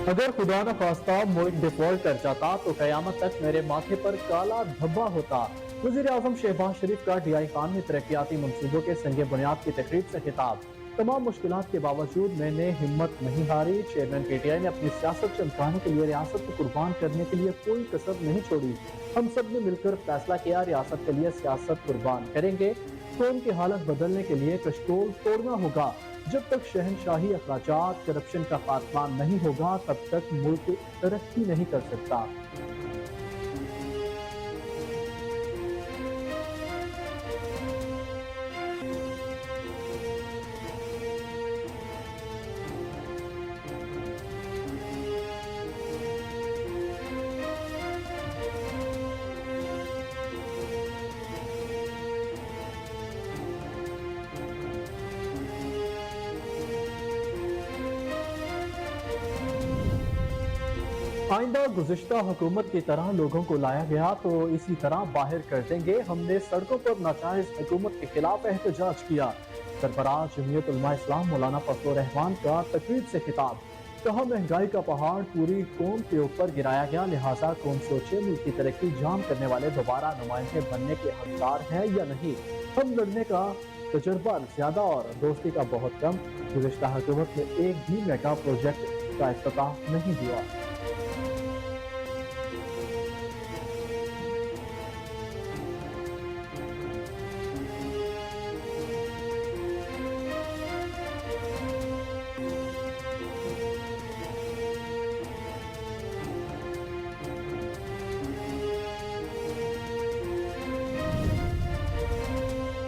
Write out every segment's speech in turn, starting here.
अगर खुदा न खास्ता मुल्क डिफॉल्ट कर जाता तो कयामत तक मेरे माथे पर काला धब्बा होता। वजीर आजम शहबाज शरीफ का DI खान में तरक्याती मंसूबों के संगे बुनियाद की तकरीब से खिताब। तमाम मुश्किलात के बावजूद मैंने हिम्मत नहीं हारी। चेयरमैन PTI ने अपनी सियासत चमकाने के लिए रियासत को कुर्बान करने के लिए कोई कसर नहीं छोड़ी। हम सब ने मिलकर फैसला किया, रियासत के लिए सियासत कुर्बान करेंगे। कौम की हालत बदलने के लिए कशकोल तोड़ना होगा। जब तक शहनशाही अखराजात करप्शन का खात्मा नहीं होगा तब तक मुल्क तरक्की नहीं कर सकता। आइंदा गुज़िश्ता हुकूमत की तरह लोगों को लाया गया तो इसी तरह बाहर कर देंगे। हमने सड़कों पर नाजायज हुकूमत के खिलाफ एहतजाज किया। सरबराह जमीयत उलमा इस्लाम मौलाना फजल रहमान का तकरीब से खिताब। कहा, महंगाई का पहाड़ पूरी कौम के ऊपर गिराया गया, लिहाजा कौम सोचे मुल्क की तरक्की जाम करने वाले दोबारा नुमाइंदे बनने के हकदार हैं या नहीं। हम लड़ने का तजुर्बा ज्यादा और दोस्ती का बहुत कम। गुज़िश्ता हुकूमत में एक भी मेगा प्रोजेक्ट का इफ्तिताह नहीं हुआ।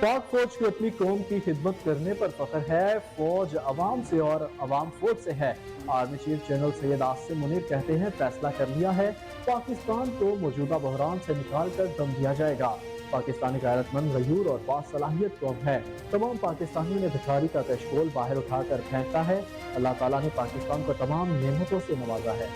पाक फौज की अपनी कौम की खिदमत करने पर फख्र है। फौज अवाम से और अवाम फौज से है। Army chief general Syed Asim Munir कहते हैं, फैसला कर लिया है, पाकिस्तान को मौजूदा बहरान से निकाल कर दम दिया जाएगा। पाकिस्तानी गैरतमंद, गयूर और बासलाहियत कौम है। तमाम पाकिस्तानियों ने भिखारी का कशकोल बाहर उठाकर फेंका है। अल्लाह ताला ने पाकिस्तान को तमाम नेमतों से नवाजा है।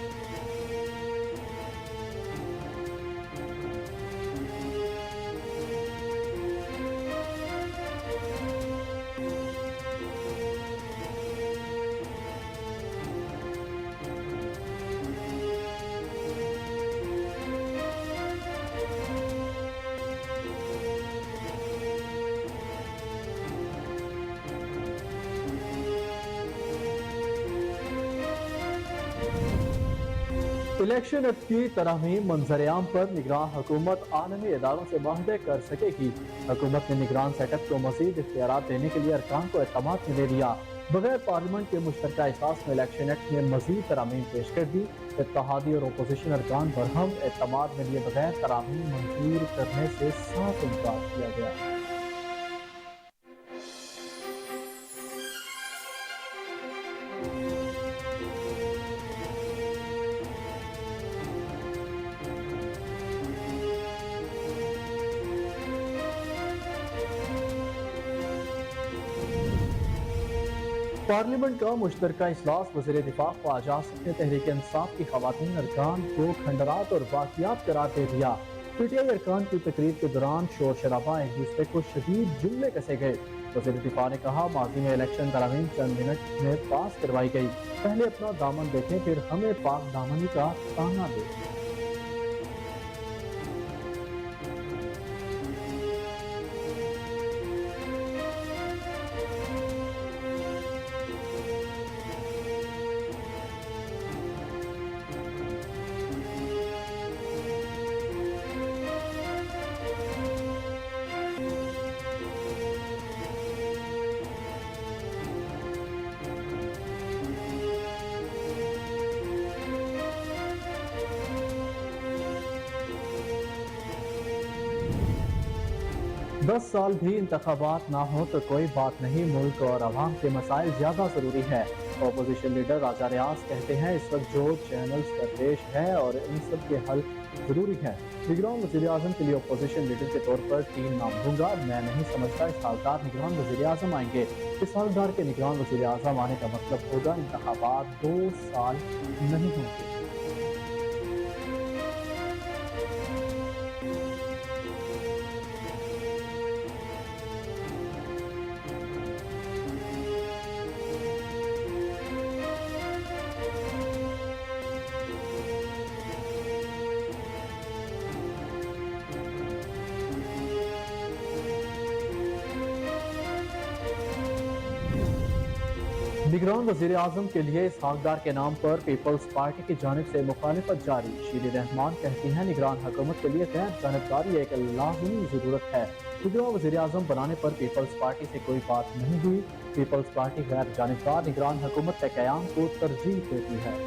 इलेक्शन एक्ट की तरमीम मंजरेआम पर निगरान हुकूमत आलमी इदारों से माहदे कर सकेगी। हुकूमत ने निगरान सेटअप को मजीद इख्तियारात देने के लिए अरकान को एतमाद में ले लिया। बगैर पार्लियामेंट के मुश्तरका इजलास में इलेक्शन एक्ट में मजीद तरमीम पेश कर दी। इत्तेहादी और अपोजिशन अरकान बरहम एतमाद में लिए बगैर तरमीम मंजूर करने से साफ इनकार किया गया। 'पार्लियामेंट का मुश्तरका इजलास वज़ीर दिफा ख्वाजा आसिफ ने तहरीक इंसाफ की खवातीन अरकान को खंडरात और वाक़ियात करार दे दिया। PTI अरकान की तकरीर के दौरान शोर शराबा, एक दूसरे को शदीद जुमले कसे गए। वज़ीर दिफा ने कहा, माजी में इलेक्शन तरमीम चंद मिनट में पास करवाई गई। पहले अपना दामन देखें, फिर हमें पाक दामनी का ताना दे। दस साल भी इंतखाबात ना हो तो कोई बात नहीं, मुल्क और अवाम के मसाइल ज्यादा जरूरी है। अपोजिशन लीडर राजा रियाज कहते हैं, इस वक्त जो चैनल्स दरपेश है और इन सब के हल जरूरी है। निगरान वज़ीर आज़म के लिए अपोजिशन लीडर के तौर पर 3 नाम दूंगा। मैं नहीं समझता इस सालदार निगरान वज़ीर आज़म आएंगे। इस सालदार के निगरान वज़ीर आज़म आने का मतलब होगा इंतखाबात 2 साल नहीं होंगे। निगरान वजीर आजम के लिए इसहाक डार के नाम पर पीपल्स पार्टी की जानिब से मुखालिफत जारी। शीरी रहमान कहती हैं निगरान हुकूमत के लिए गैर जानबदारी एक लाजमी जरूरत है। निगरान वजीर आजम बनाने पर पीपल्स पार्टी से कोई बात नहीं हुई। पीपल्स पार्टी गैर जानबदार निगरान हुकूमत के कयाम को तरजीह देती है।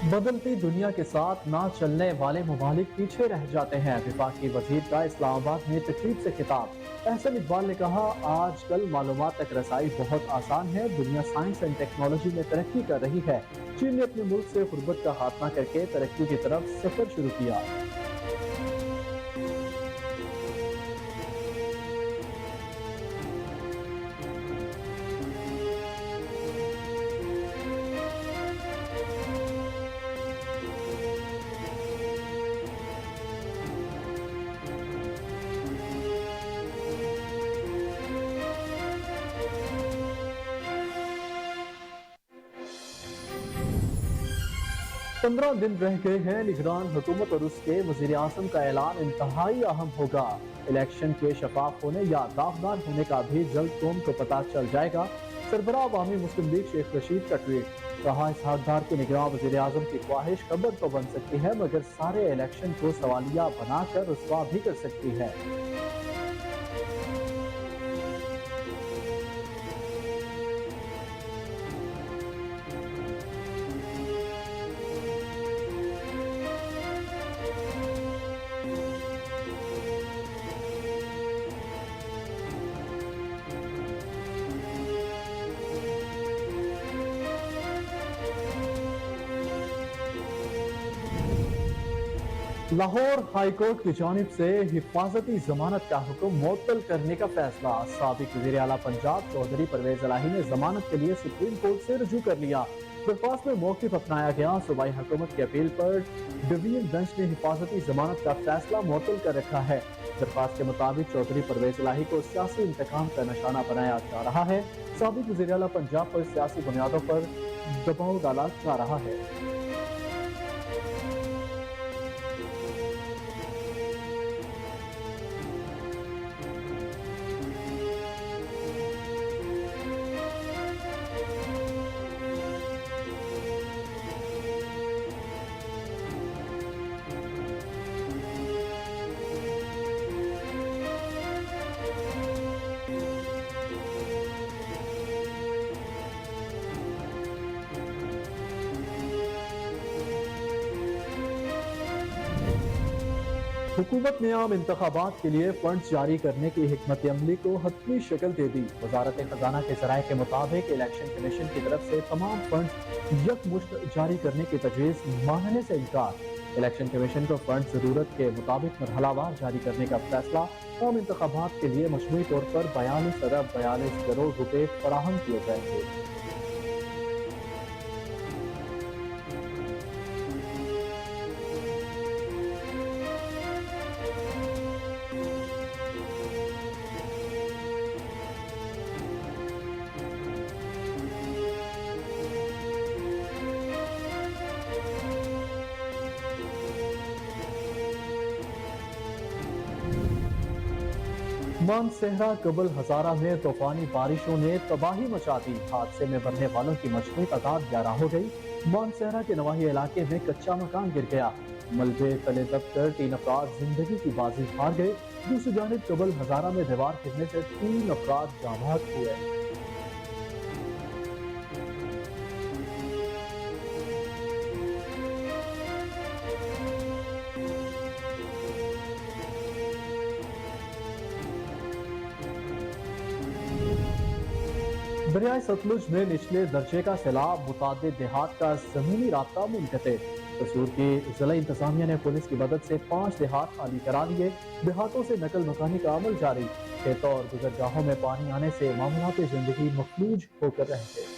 बदलती दुनिया के साथ ना चलने वाले ममालिक पीछे रह जाते हैं। वफाकी वजीर का इस्लामाबाद में तकरीब से खिताब। एहसन इकबाल ने कहा, आजकल मालूमात तक रसाई बहुत आसान है। दुनिया साइंस एंड टेक्नोलॉजी में तरक्की कर रही है। चीन ने अपने मुल्क से गुर्बत का खात्मा करके तरक्की की तरफ सफर शुरू किया। 15 दिन रह गए हैं। निगरान हुकूमत और उसके वजीर आज़म का ऐलान इंतहाई अहम होगा। इलेक्शन के शफाफ होने या दावदार होने का भी जल्द कौम को पता चल जाएगा। सरबराह अवामी मुस्लिम लीग शेख रशीद का ट्वीट। कहा, इसहाक डार के निगरान वजीर आज़म की ख्वाहिश खबर तो बन सकती है मगर सारे इलेक्शन को सवालिया बनाकर रुसवा भी कर सकती है। लाहौर हाईकोर्ट की जानिब से हिफाजती जमानत का हुक्म मुअत्तल करने का फैसला। साबिक वज़ीर आला पंजाब चौधरी परवेज इलाही ने जमानत के लिए सुप्रीम कोर्ट से रुजू कर लिया। दरख्वास्त में मौक़िफ़ अपनाया गया। सूबाई हुकूमत की अपील पर डिवीजन बेंच ने हिफाजती जमानत का फैसला मुअत्तल कर रखा है। दरख्वास्त के मुताबिक चौधरी परवेज इलाही को सियासी इंतकाम का निशाना बनाया जा रहा है। साबिक वज़ीर आला पंजाब पर सियासी बुनियादों पर दबाव डाला जा रहा है। हुकूमत ने आम इंतखाबात के लिए फंड जारी करने की हिकमत अमली को हतमी शक्ल दे दी। वजारत खजाना के जराये के मुताबिक इलेक्शन कमीशन की तरफ से तमाम फंड यकमुश्त जारी करने की तजवीज़ मानने से इनकार। इलेक्शन कमीशन को फंड जरूरत के मुताबिक मरहलावार जारी करने का फैसला। आम इंतखाबात के लिए मजमूई तौर पर 42 अरब 42 करोड़ रुपए फराहम किए जाएंगे। मानसेहरा कबल हजारा में तूफानी बारिशों ने तबाही मचा दी। हादसे में मरने वालों की मजमूई तादाद 11 हो गई। मानसेहरा के नवाही इलाके में कच्चा मकान गिर गया। मलबे तले दबकर 3 अफराद जिंदगी की बाजी हार गए। दूसरी जानिब कबल हजारा में दीवार गिरने से 3 अफराद जाँ बहक हुए। दरियाए सतलुज में निचले दर्जे का सैलाब, मुतादिद देहात का जमीनी रास्ता मुनक़ते। कसूर की जिला इंतजामिया ने पुलिस की मदद से 5 देहात खाली करा लिए। देहातों से नकल मकानी का अमल जारी। खेतों और गुजरगाहों में पानी आने से मामलात जिंदगी मफलूज होकर रह गए।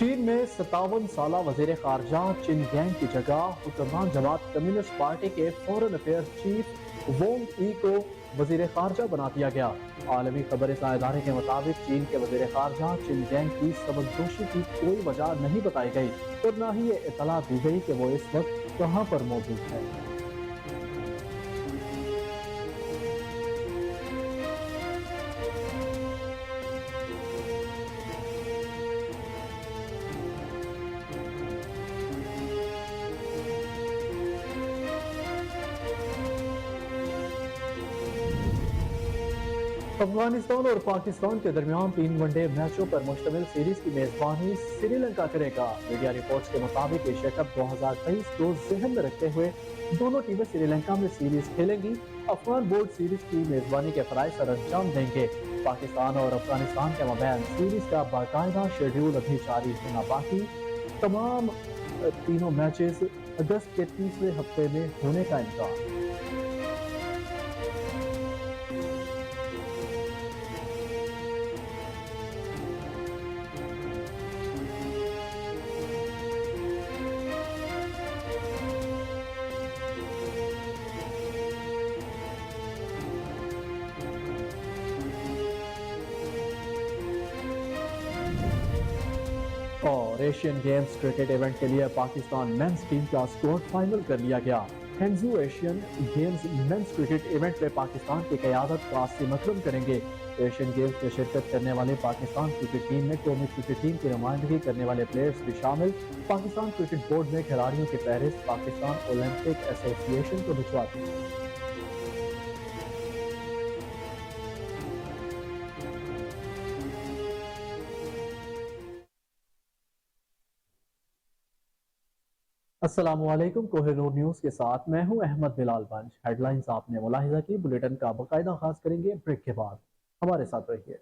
चीन में 57 साल वजीर खारजा चिन गैंग की जगह हुक्मरान जमात कम्युनिस्ट पार्टी के फॉरेन अफेयर्स चीफ वोंग ई को वजीर खारजा बना दिया गया। आलमी खबर इदारे के मुताबिक चीन के वजीर खारजा चिन गैंग की सबकदोशी की कोई वजह नहीं बताई गई और न ही ये इतला दी गई कि वो इस वक्त कहाँ पर मौजूद है। अफगानिस्तान और पाकिस्तान के दरमियान 3 वनडे मैचों पर मुश्तमिल सीरीज की मेजबानी श्रीलंका करेगा। मीडिया रिपोर्ट्स के मुताबिक एशिया कप 2023 को जहन में रखते हुए दोनों टीमें श्रीलंका में सीरीज खेलेंगी। अफगान बोर्ड सीरीज की मेजबानी के फराइज सर अंजाम देंगे। पाकिस्तान और अफगानिस्तान के मबैन सीरीज का बाकायदा शेड्यूल अभी जारी होना बाकी। तमाम तीनों मैचेस अगस्त के तीसरे हफ्ते में होने का इम्कान। और एशियन गेम्स क्रिकेट इवेंट के लिए पाकिस्तान मेंस टीम का स्क्वाड फाइनल कर लिया गया। Hangzhou Asian games men's cricket event में पाकिस्तान की क़यादत कासिम अकरम करेंगे। एशियन गेम्स में शिरकत करने वाले पाकिस्तान क्रिकेट टीम में कौमी क्रिकेट टीम की नुमाइंदगी करने वाले प्लेयर्स भी शामिल। पाकिस्तान क्रिकेट बोर्ड ने खिलाड़ियों की फहरिस्त पाकिस्तान ओलंपिक एसोसिएशन को भिजवा दी। अस्सलामुअलैकुम, कोहिनूर न्यूज के साथ मैं हूं अहमद बिलाल बंज। हेडलाइंस आपने मुलाहिजा की, बुलेटिन का बाकायदा आगाज करेंगे ब्रेक के बाद। हमारे साथ रहिए।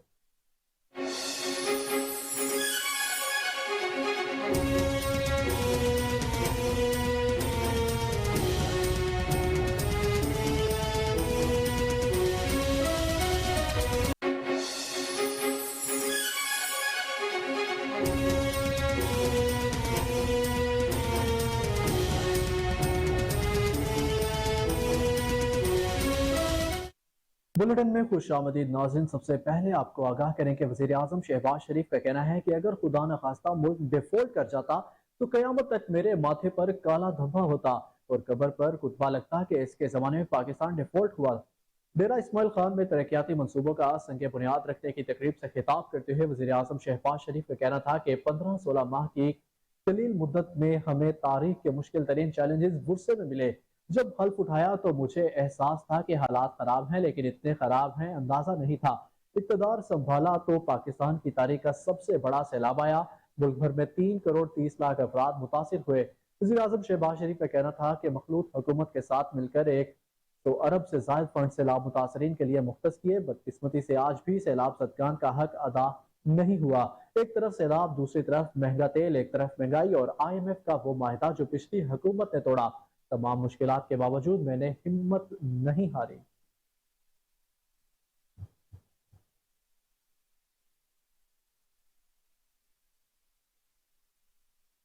बुलेटिन में खुश आमदीद नाज़रीन। सबसे पहले आपको आगाह करें कि वज़ीर आज़म शहबाज शरीफ का कहना है कि अगर खुदा न खास्ता मुल्क डिफॉल्ट कर जाता तो क़यामत तक मेरे माथे पर काला धब्बा होता और कब्र पर कुतबा लगता कि इसके ज़माने में पाकिस्तान डिफॉल्ट हुआ। डेरा इस्माइल खान में तरक्याती मनसूबों का संग बुनियाद रखने की तकरीब से खिताब करते हुए वज़ीर आज़म शहबाज शरीफ का कहना था कि 15-16 माह की कलील मुद्दत में हमें तारीख के मुश्किल तरीन चैलेंजेस गुस्से में मिले। जब हल्फ उठाया तो मुझे एहसास था कि हालात खराब हैं, लेकिन इतने खराब हैं अंदाजा नहीं था। इक़्तिदार संभाला तो पाकिस्तान की तारीख का सबसे बड़ा सैलाब आया। मुल्क भर में 3 करोड़ 30 लाख अफराद मुतासिर हुए। वज़ीर आज़म शहबाज शरीफ का कहना था कि मखलूत हुकूमत के साथ मिलकर 100 अरब से ज़ायद फंड सैलाब मुतासरीन के लिए मुख्तस किए। बदकिस्मती से आज भी सैलाब सदकान का हक अदा नहीं हुआ। एक तरफ सैलाब, दूसरी तरफ महंगा तेल, एक तरफ महंगाई और IMF का वो माहिदा जो पिछली हुकूमत ने तोड़ा। तमाम मुश्किलात के बावजूद मैंने हिम्मत नहीं हारी।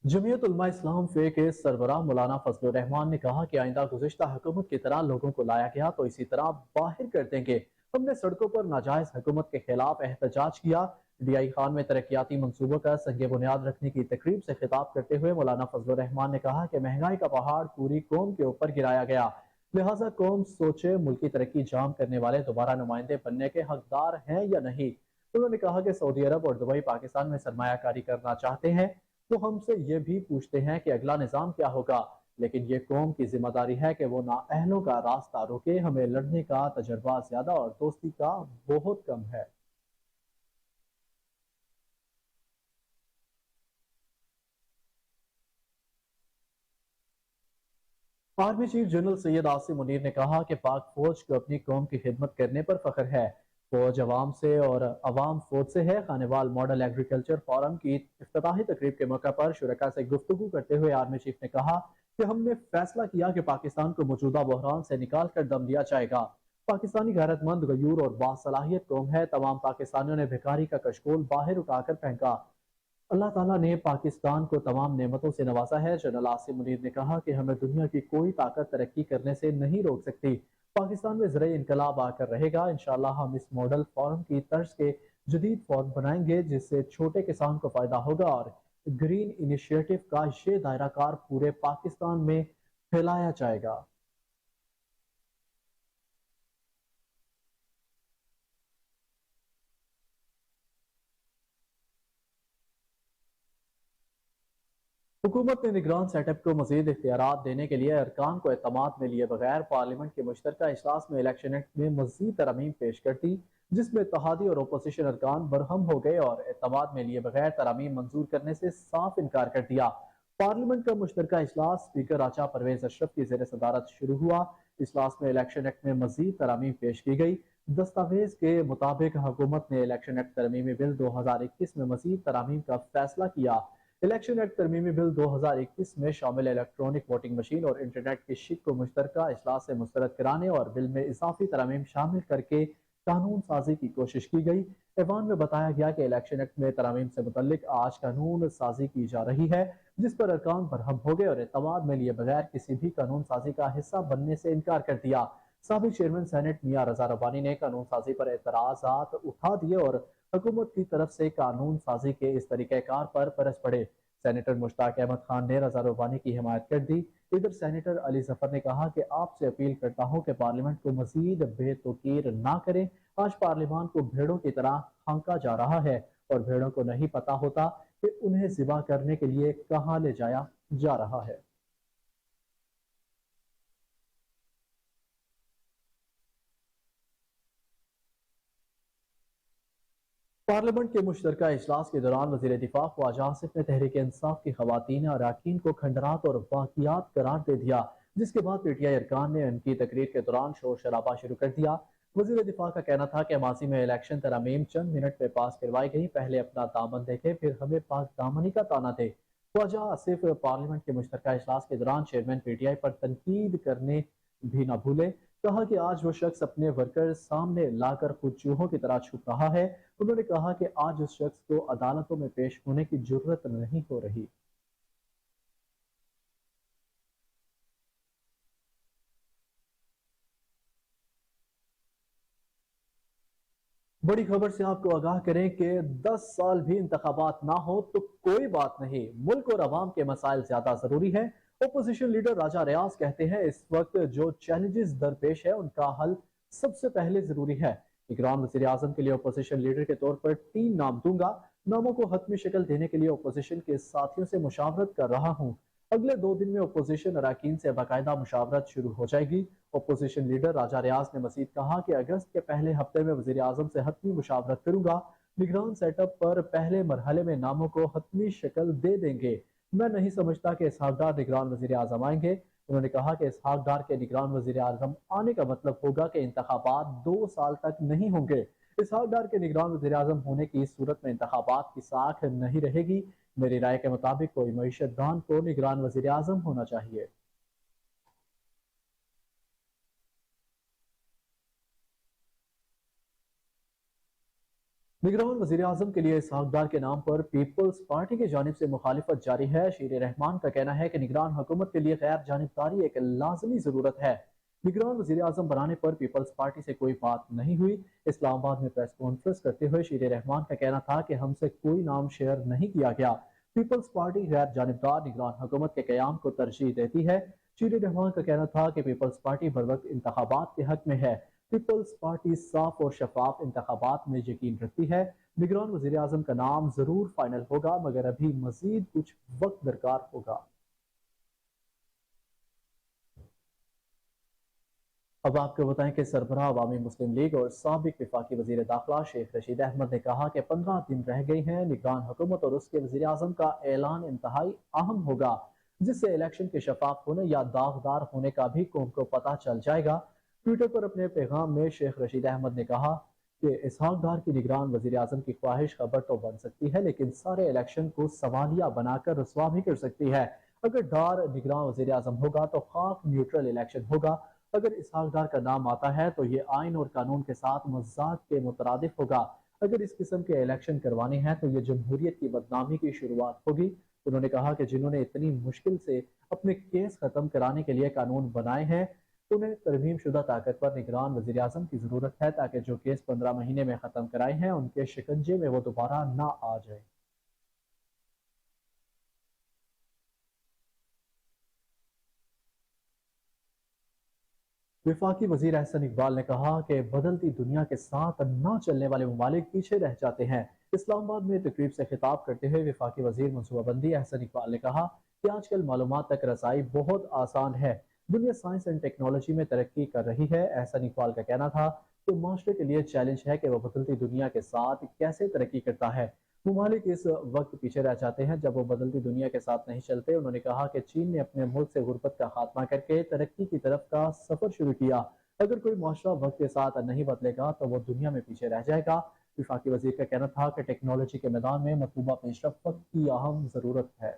जमीयत उलमा इस्लाम फे के सरबराह मौलाना फजल रहमान ने कहा कि आइंदा गुज़िश्ता हुकूमत की तरह लोगों को लाया गया तो इसी तरह बाहर कर देंगे। हमने सड़कों पर नाजायज हुकूमत के खिलाफ एहतजाज किया। DI खान में तरक्याती मनसूबों का संग बुनियाद रखने की तकरीब से खिताब करते हुए मौलाना फजल रहमान ने कहा कि महंगाई का पहाड़ पूरी कौम के ऊपर गिराया गया, लिहाजा कौम सोचे मुल्की तरक्की जाम करने वाले दोबारा नुमाइंदे बनने के हकदार हैं या नहीं। उन्होंने कहा कि सऊदी अरब और दुबई पाकिस्तान में सरमायाकारी करना चाहते हैं तो हमसे ये भी पूछते हैं कि अगला निज़ाम क्या होगा, लेकिन ये कौम की जिम्मेदारी है कि वो नाअहलों का रास्ता रोके। हमें लड़ने का तजर्बा ज्यादा और दोस्ती का बहुत कम है। Army chief general Syed Asim Munir ने कहा कि पाक फौज को अपनी कौम की खिदमत करने पर फख्र है। फौज अवाम से और अवाम फौज से है। खानेवाल मॉडल एग्रीकल्चर फोरम की इफ्तिताही तकरीब के मौके पर शुरका से गुफ्तगू करते हुए आर्मी चीफ ने कहा कि हमने फैसला किया कि पाकिस्तान को मौजूदा बहरान से निकाल कर दम लिया जाएगा। पाकिस्तानी गैरतमंद, गयूर और बासलाहियत कौम है। तमाम पाकिस्तानियों ने भिखारी का कशकोल बाहर उठाकर फेंका। اللہ ताला ने पाकिस्तान को तमाम नेमतों से नवाजा है। जनरल आसिम मुनीर ने कहा कि हमें दुनिया की कोई ताकत तरक्की करने से नहीं रोक सकती। पाकिस्तान में ज़राई इनकलाब आकर रहेगा। इंशाअल्लाह हम इस मॉडल फॉर्म की तर्ज के जदीद फॉर्म बनाएंगे जिससे छोटे किसान को फ़ायदा होगा और ग्रीन इनिशिएटिव का ये दायरा कार पूरे पाकिस्तान में फैलाया जाएगा। हुकूमत ने निगरान सेटअप को मजीद इख्तियारात देने के लिए अरकान को एतमाद में लिए बगैर पार्लियामेंट के मुश्तरका इजलास में इलेक्शन एक्ट में मजीद तरमीम पेश कर दी, जिसमें इत्तेहादी और अपोजिशन अरकान बरहम हो गए और एतमाद में लिए बगैर तरमीम मंजूर करने से साफ इनकार कर दिया। पार्लियामेंट का मुश्तरका इजलास स्पीकर आचा परवेज अशरफ की जेर सदारत शुरू हुआ। इजलास में इलेक्शन एक्ट में मजीद तरमीम पेश की गई। दस्तावेज के मुताबिक हुकूमत ने इलेक्शन एक्ट तरमीमी बिल 2021 में मजीद तरमीम का फैसला किया। इलेक्शन एक्ट तरमीमी बिल 2021 में शामिल इलेक्ट्रॉनिक वोटिंग मशीन और इंटरनेट की शिक को मुश्तरका इजलास से मुस्तरद कराने और बिल में इजाफी तरमीम शामिल करके कानून साजी की कोशिश की गई। ऐवान में बताया गया कि इलेक्शन एक्ट में तरमीम से मुतल्लिक आज कानून साजी की जा रही है, जिस पर अरकान बरहम हो गए और एतमाद में लिए बगैर किसी भी कानून साजी का हिस्सा बनने से इनकार कर दिया। साबिक चेयरमैन सेनेट मियां रजा रब्बानी ने कानून साजी पर एतराजात उठा दिए और हुकूमत की तरफ से कानून साजी के इस तरीक़ेकार पर बरस पड़े। सेनेटर मुश्ताक अहमद खान ने रजा रब्बानी की हिमायत कर दी। इधर सेनेटर अली जफर ने कहा कि आपसे अपील करता हूं कि पार्लियामेंट को मजीद बेतुकीर ना करें। आज पार्लियामान को भेड़ों की तरह हांका जा रहा है और भेड़ों को नहीं पता होता कि उन्हें ज़िबा करने के लिए कहाँ ले जाया जा रहा है। पार्लियामेंट के मुश्तरका इजलास के दौरान वज़ीर दिफा ख्वाजा आसिफ ने तहरीक इंसाफ की खवातीन अरकान को खंडरात और वाक़ियात करार दे दिया, जिसके बाद पीटीआई अरकान ने उनकी तकरीर के दौरान शोर शराबा शुरू कर दिया। वज़ीर दिफा का कहना था कि माजी में इलेक्शन तरमीम चंद मिनट में पास करवाई गई, पहले अपना दामन देखे फिर हमें पाक दामनी का ताना दे। ख्वाजा आसिफ पार्लियामेंट के मुश्तरका इजलास के दौरान चेयरमैन पीटीआई पर तनकीद करने भी न भूले। कहा कि आज वो शख्स अपने वर्कर सामने लाकर खुद चूहों की तरह छुप रहा है। उन्होंने कहा कि आज उस शख्स को अदालतों में पेश होने की जरूरत नहीं हो रही। बड़ी खबर से आपको आगाह करें कि 10 साल भी इंतखाबात ना हो तो कोई बात नहीं, मुल्क और अवाम के मसाइल ज्यादा जरूरी है। ओपोजिशन लीडर राजा रियाज कहते हैं इस वक्त जो चैलेंजेस दरपेश है उनका हल सबसे पहले जरूरी है। निगरान वज़ीर आज़म के लिए ओपोजिशन लीडर के तौर पर 3 नाम दूंगा। नामों को हतमी शक्ल देने के लिए ओपोजिशन के साथियों से मुशावरत कर रहा हूँ। अगले 2 दिन में ओपोजिशन अरकान से बाकायदा मुशावरत शुरू हो जाएगी। ओपोजिशन लीडर राजा रियाज ने मजीद कहा कि अगस्त के पहले हफ्ते में वज़ीर आज़म से हतमी मुशावरत करूंगा। निगरान सेटअप पर पहले मरहले में नामों को हतमी शक्ल दे देंगे। मैं नहीं समझता कि इसहाक डार निगरान वज़ीर आज़म आएंगे। उन्होंने कहा कि इसहाक डार के निगरान वज़ीर आज़म आने का मतलब होगा कि इंतखाबात 2 साल तक नहीं होंगे। इसहाक डार के निगरान वज़ीर आज़म होने की सूरत में इंतखाबात की साख नहीं रहेगी। मेरी राय के मुताबिक कोई मईशतदान को निगरान वज़ीर आज़म होना चाहिए। निगरान वज़ीर आज़म के लिए इसहाक डार के नाम पर पीपल्स पार्टी की जानिब से मुखालिफत जारी है। शीर रहमान का कहना है कि निगरान हुकूमत के लिए गैर जानिबदारी एक लाजमी जरूरत है। निगरान वज़ीर आज़म बनाने पर पीपल्स पार्टी से कोई बात नहीं हुई। इस्लामाबाद में प्रेस कॉन्फ्रेंस करते हुए शीर रहमान का कहना था कि हमसे कोई नाम शेयर नहीं किया गया। पीपल्स पार्टी गैर जानिबदार निगरान हुकूमत के कयाम को तरजीह देती है। शीर रहमान का कहना था कि पीपल्स पार्टी बर वक्त इंतखाबात के हक में है। पीपल्स पार्टी साफ और शफाफ इंतखाबात में यकीन रखती है। निगरान वज़ीर आज़म का नाम जरूर फाइनल होगा मगर अभी मजीद कुछ वक्त दरकार होगा। अब आपको बताएं कि सरबराह अवामी मुस्लिम लीग और साबिक वफाकी वज़ीर दाखिला शेख रशीद अहमद ने कहा कि 15 दिन रह गए हैं। निगरान हुकूमत और उसके वज़ीर आज़म का ऐलान इंतहाई अहम होगा, जिससे इलेक्शन के शफाफ होने या दागदार होने का भी कौम को पता चल जाएगा। ट्विटर पर अपने पैगाम में शेख रशीद अहमद ने कहा कि इसहाक डार की निगरान वज़ीर आज़म की ख्वाहिश खबर तो बन सकती है, लेकिन सारे इलेक्शन को सवालिया बनाकर रसवा भी कर सकती है। अगर डार निगरान वज़ीर आज़म होगा तो खाक न्यूट्रल इलेक्शन होगा। अगर इसहाक डार का नाम आता है तो ये आइन और कानून के साथ मजाक के मुतरादिफ होगा। اگر اس قسم کے الیکشن کروانے ہیں تو یہ جمہوریت کی بدنامی کی شروعات ہوگی۔ انہوں نے کہا کہ جنہوں نے اتنی مشکل سے اپنے کیس ختم کرانے کے لیے قانون بنائے ہیں انہیں ترمیم شدہ طاقتور نگران وزیر اعظم کی ضرورت ہے تاکہ جو کیس 15 مہینے میں ختم کرائے ہیں ان کے شکنجے میں وہ دوبارہ نہ آ جائے۔ وفاقی وزیر احسن اقبال نے کہا کہ بدلتی دنیا کے ساتھ نہ چلنے والے ممالک پیچھے رہ جاتے ہیں۔ اسلام آباد میں تقریب سے خطاب کرتے ہوئے وفاقی وزیر منصوبہ بندی احسن اقبال نے کہا کہ آج کل معلومات تک رسائی بہت آسان ہے۔ دنیا سائنس اینڈ ٹیکنالوجی میں ترقی کر رہی ہے۔ احسن اقبال کا کہنا تھا کہ معاشرے کے لیے چیلنج ہے کہ وہ بدلتی دنیا کے ساتھ کیسے ترقی کرتا ہے۔ ممالک اس وقت پیچھے رہ جاتے ہیں جب وہ بدلتی دنیا کے ساتھ نہیں چلتے۔ انہوں نے کہا کہ چین نے اپنے ملک سے غربت کا خاتمہ کر کے ترقی کی طرف کا سفر شروع کیا۔ اگر کوئی معاشرہ وقت کے ساتھ نہیں بدلے گا تو وہ دنیا میں پیچھے رہ جائے گا۔ وفاقی وزیر کا کہنا تھا کہ ٹیکنالوجی کے میدان میں مطلوبہ پیش رفت وقت کی اہم ضرورت ہے۔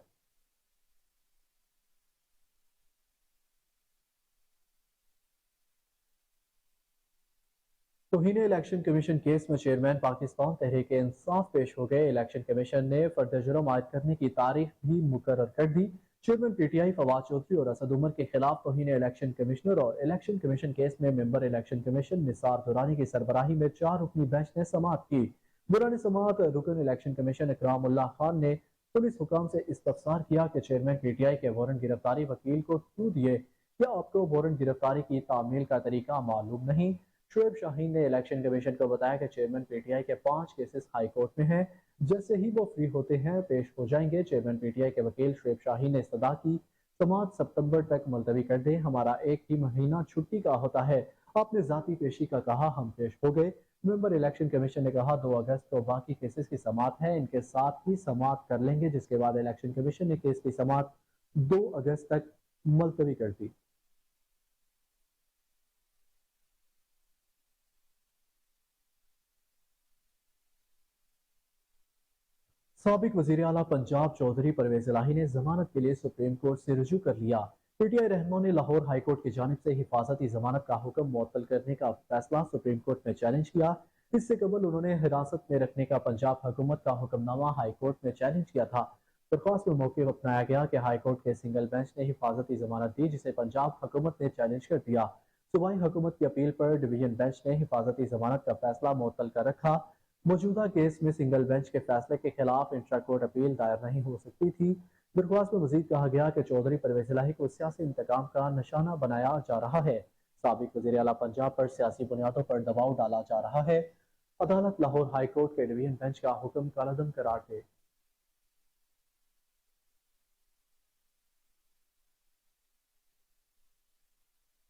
توہین الیکشن کمیشن کیس میں چیئرمین پاکستان تحریک انصاف پیش ہو گئے۔ الیکشن کمیشن نے فرد جرم عائد کرنے کی تاریخ بھی مقرر کر دی۔ Chairman P T I Fawad Chaudhry اور اسد عمر کے خلاف توہین الیکشن کمشنر اور الیکشن کمیشن کیس میں ممبر الیکشن کمیشن نثار دورانی کی سربراہی میں 4 رکنی بینچ نے سماعت کی۔ دوران سماعت رکن الیکشن کمیشن اکرام اللہ خان نے پولیس حکام سے استفسار کیا کہ چیئرمین پی ٹی آئی کے وارنٹ گرفتاری وکیل کو کیوں دیے؟ کیا آپ کو وارنٹ گرفتاری کی تعمیل کا طریقہ معلوم نہیں؟ شعیب شاہین نے الیکشن کمیشن کو بتایا کہ چیئرمین پی ٹی آئی کے 5 کیسز ہائی کورٹ میں ہیں، جیسے ہی وہ فری ہوتے ہیں پیش ہو جائیں گے۔ چیئرمین پی ٹی آئی کے وکیل شعیب شاہین نے استدعا کی سماعت ستمبر تک ملتوی کر دیں، ہمارا ایک ہی مہینہ چھٹی کا ہوتا ہے، آپ نے ذاتی پیشی کا کہا، ہم پیش ہو گئے۔ ممبر الیکشن کمیشن نے کہا 2 اگست کو باقی کیسز کی سماعت ہے، ان کے ساتھ ہی سماعت کر لیں گے، جس کے بعد الیکشن کمیشن نے کیس کی سماعت 2 اگست تک ملتوی کر دی۔ سابق وزیر اعلیٰ پنجاب چودھری پرویز الہی نے ضمانت کے لیے سپریم کورٹ سے رجوع کر لیا۔ پی ٹی آئی رہنما نے لاہور ہائی کورٹ کی جانب سے حفاظتی ضمانت کا حکم معطل کرنے کا فیصلہ سپریم کورٹ میں چیلنج کیا۔ اس سے قبل انہوں نے حراست میں رکھنے کا پنجاب حکومت کا حکم نامہ ہائی کورٹ میں چیلنج کیا تھا۔ درخواست میں موقف اپنایا گیا کہ ہائی کورٹ کے سنگل بینچ نے حفاظتی ضمانت دی، جسے پنجاب حکومت نے چیلنج کر دیا۔ صوبائی حکومت کی اپیل پر ڈویژن بینچ نے حفاظتی ضمانت کا فیصلہ معطل کر رکھا۔ موجودہ کیس میں سنگل بینچ کے فیصلے کے خلاف انٹرا کورٹ اپیل دائر نہیں ہو سکتی تھی۔ درخواست میں مزید کہا گیا کہ چودھری پرویز الہی کو سیاسی انتقام کا نشانہ بنایا جا رہا ہے۔ سابق وزیر اعلیٰ پنجاب پر سیاسی بنیادوں پر دباؤ ڈالا جا رہا ہے۔ عدالت لاہور ہائی کورٹ کے ڈویژن بینچ کا حکم کالعدم قرار دے۔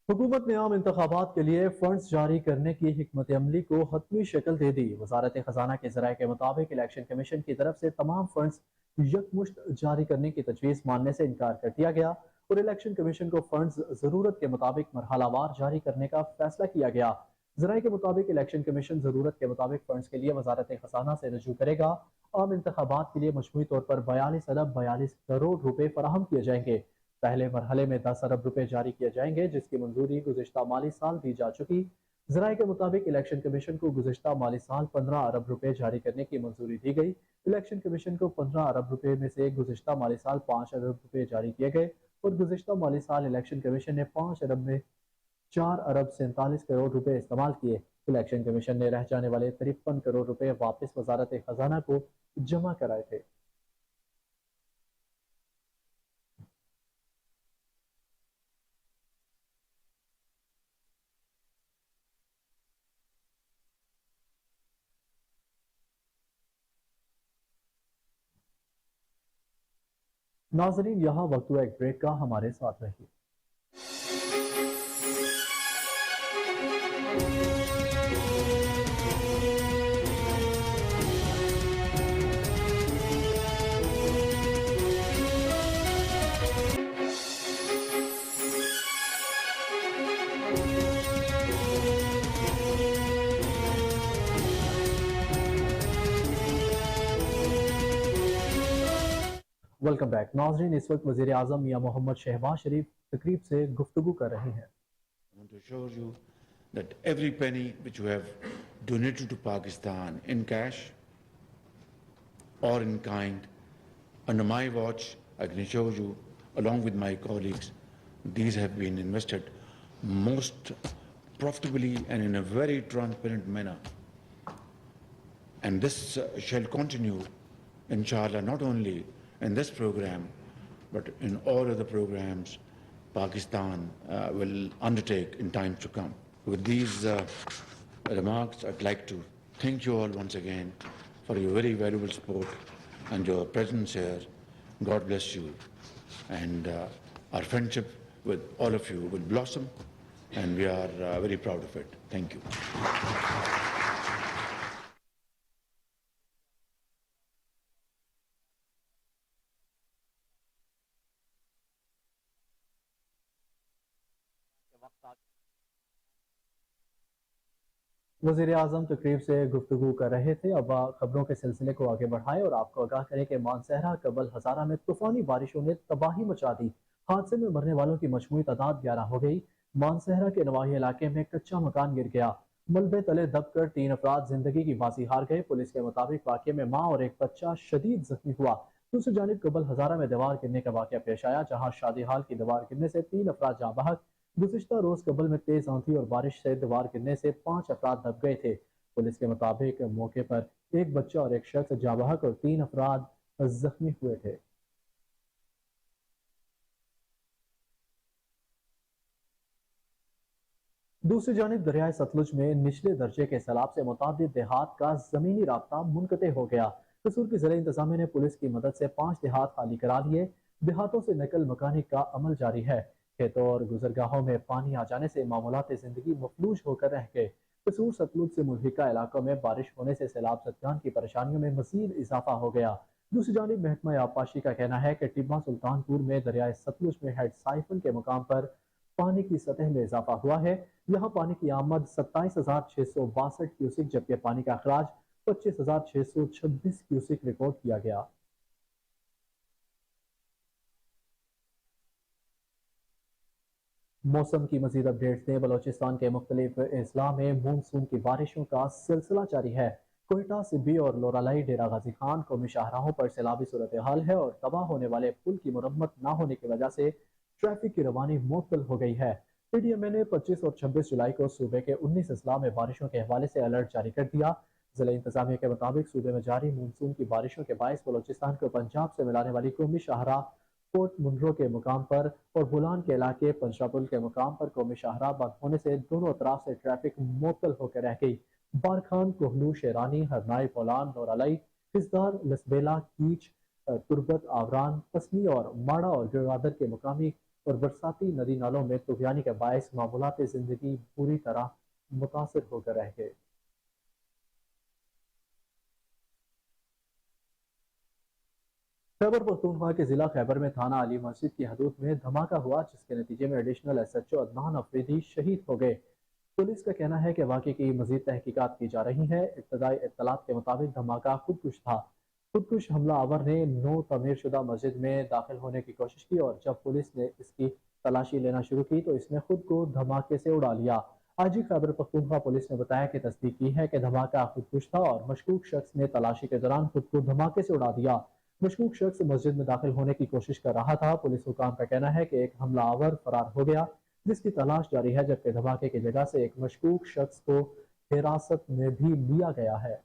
حکومت نے عام انتخابات کے لیے فنڈز جاری کرنے کی حکمت عملی کو حتمی شکل دے دی۔ وزارت خزانہ کے ذرائع کے مطابق الیکشن کمیشن کی طرف سے تمام فنڈز یکمشت جاری کرنے کی تجویز ماننے سے انکار کر دیا گیا اور الیکشن کمیشن کو فنڈز ضرورت کے مطابق مرحلہ وار جاری کرنے کا فیصلہ کیا گیا۔ ذرائع کے مطابق الیکشن کمیشن ضرورت کے مطابق فنڈز کے لیے وزارت خزانہ سے رجوع کرے گا۔ عام انتخابات کے لیے مجموعی طور پر 42 ارب 42 کروڑ روپے فراہم کیے جائیں گے۔ پہلے مرحلے میں 10 ارب روپے جاری کیے جائیں گے، جس کی منظوری گزشتہ مالی سال دی جا چکی۔ ذرائع کے مطابق الیکشن کمیشن کو گزشتہ مالی سال 15 ارب روپے جاری کرنے کی منظوری دی گئی۔ الیکشن کمیشن کو 15 ارب روپے میں سے گزشتہ مالی سال 5 ارب روپے جاری کیے گئے اور گزشتہ مالی سال الیکشن کمیشن نے 5 ارب میں 4 ارب 47 کروڑ روپے استعمال کیے۔ الیکشن کمیشن نے رہ جانے والے 53 کروڑ روپے واپس وزارت خزانہ کو جمع کرائے تھے۔ ناظرین، یہاں وقت ہوا ایک بریک کا، ہمارے ساتھ رہیے۔ ویلکم بیک ناظرین، اس وقت وزیر اعظم میاں محمد شہباز شریف تقریب سے گفتگو کر رہے ہیں۔ that every penny which you have donated to Pakistan in cash or in kind, under my watch, I can assure you, along with my colleagues, these have been invested most profitably and in a very transparent manner. And this shall continue, inshallah, not only in this program, but in all other programs Pakistan will undertake in times to come. With these remarks, I'd like to thank you all once again for your very valuable support and your presence here. God bless you. And our friendship with all of you will blossom, and we are very proud of it. Thank you. वज़ीर आज़म तकरीब से गुफ्तगू कर रहे थे। अब खबरों के सिलसिले को आगे बढ़ाएं और आपको आगाह करें कि मानसहरा कबल हज़ारा में तूफानी बारिशों ने तबाही मचा दी। हादसे में मरने वालों की मजमूई तादाद 11 हो गई। मानसहरा के नवाही इलाके में कच्चा मकान गिर गया। मलबे तले दबकर 3 अफराद जिंदगी की बाजी हार गए। पुलिस के मुताबिक वाक़े में माँ और एक बच्चा शदीद जख्मी हुआ। दूसरी जानिब कबल हज़ारा में दीवार गिरने का वाक़या पेश आया, जहाँ शादी हाल की दीवार गिरने से 3 अफराद जाँ बहक। गुज़िश्ता रोज कबल में तेज आंधी और बारिश से दीवार गिरने से 5 अफराद दब गए थे। पुलिस के मुताबिक मौके पर एक बच्चा और एक शख्स जाँ बहक और 3 अफराद जख्मी हुए थे। दूसरी जानिब दरियाए सतलुज में निचले दर्जे के सैलाब से मुताबिक देहात का जमीनी राब्ता मुनक़ते हो गया। कसूर की ज़िला इंतजामिया ने पुलिस की मदद से 5 देहात खाली करा लिए। देहातों से नकल मकानी का अमल जारी है। खेतों और गुजरगाहों में पानी आ जाने से मामूलात जिंदगी मफलूज होकर रह गए। कसूर सतलुज से मुल्हिका इलाकों में बारिश होने से सैलाब ज़दगान की परेशानियों में मजीद इजाफा हो गया। दूसरी जानिब महकमा आबपाशी का कहना है कि टिब्बा सुल्तानपुर में दरियाए सतलुज में हेड साइफन के मुकाम पर पानी की सतह में इजाफा हुआ है। यहाँ पानी की आमद 27,662 क्यूसिक जबकि पानी का अखराज 25,626 क्यूसिक रिकॉर्ड किया गया। मौसम की मजीद अपडेट्स दें। बलोचिस्तान के मुख्तलिफ अजला में मानसून की बारिशों का सिलसिला जारी है। कोयटा, सिब्बी और लोरालाई, डेरा गाजी खान कौमी शाहराहों पर सैलाबी सूरत हाल है और तबाह होने वाले पुल की मुरम्मत न होने की वजह से ट्रैफिक की रवानी मुअत्तल हो गई है। पीडीएमए ने 25 और 26 जुलाई को सूबे के 19 अजला में बारिशों के हवाले से अलर्ट जारी कर दिया। जिला इंतजामिया के मुताबिक सूबे में जारी मानसून की बारिशों के बायस बलोचिस्तान को पंजाब से मिलाने वाली कौमी शाहराह पोर्ट मुनरो के मुकाम पर और बुलान के इलाके पंजरापुल के मुकाम पर कौमी शाहराह बंद होने से दोनों अतराफ से ट्रैफिक मुअत्तल होकर रह गई। बारखान, कोहलू, शेरानी, हरनाई, बोलान, नौरालाई, फिजदार, लसबेला, कीच, तुरबत, आवरान, पसनी और माड़ा और गिरवादर के मुकामी और बरसाती नदी नालों में तुगयानी के बायस मामूलात जिंदगी पूरी तरह मुतासर होकर रह गए। खैबर पख्तूनख्वा के जिला खैबर में थाना अली मस्जिद की हदूद में धमाका हुआ, जिसके नतीजे में एडिशनल SHO अदनान अफरीदी शहीद हो गए। पुलिस का कहना है कि वाक़े की मजीद तहकीकात की जा रही है। इब्तदाई इत्तलात के मुताबिक धमाका खुदकुश था। खुदकुश हमला आवर ने 9 तमीर शुदा मस्जिद में दाखिल होने की कोशिश की और जब पुलिस ने इसकी तलाशी लेना शुरू की तो इसने खुद को धमाके से उड़ा लिया। आईजी खैबर पख्तूनख्वा पुलिस ने बताया कि तस्दीक की है कि धमाका खुदकुश था और मशकूक शख्स ने तलाशी के दौरान खुद को धमाके से उड़ा दिया। मशकूक शख्स मस्जिद में दाखिल होने की कोशिश कर रहा था। पुलिस हुकाम का कहना है कि एक हमला आवर फरार हो गया, जिसकी तलाश जारी है, जबकि धमाके की जगह से एक मशकूक शख्स को हिरासत में भी लिया गया है।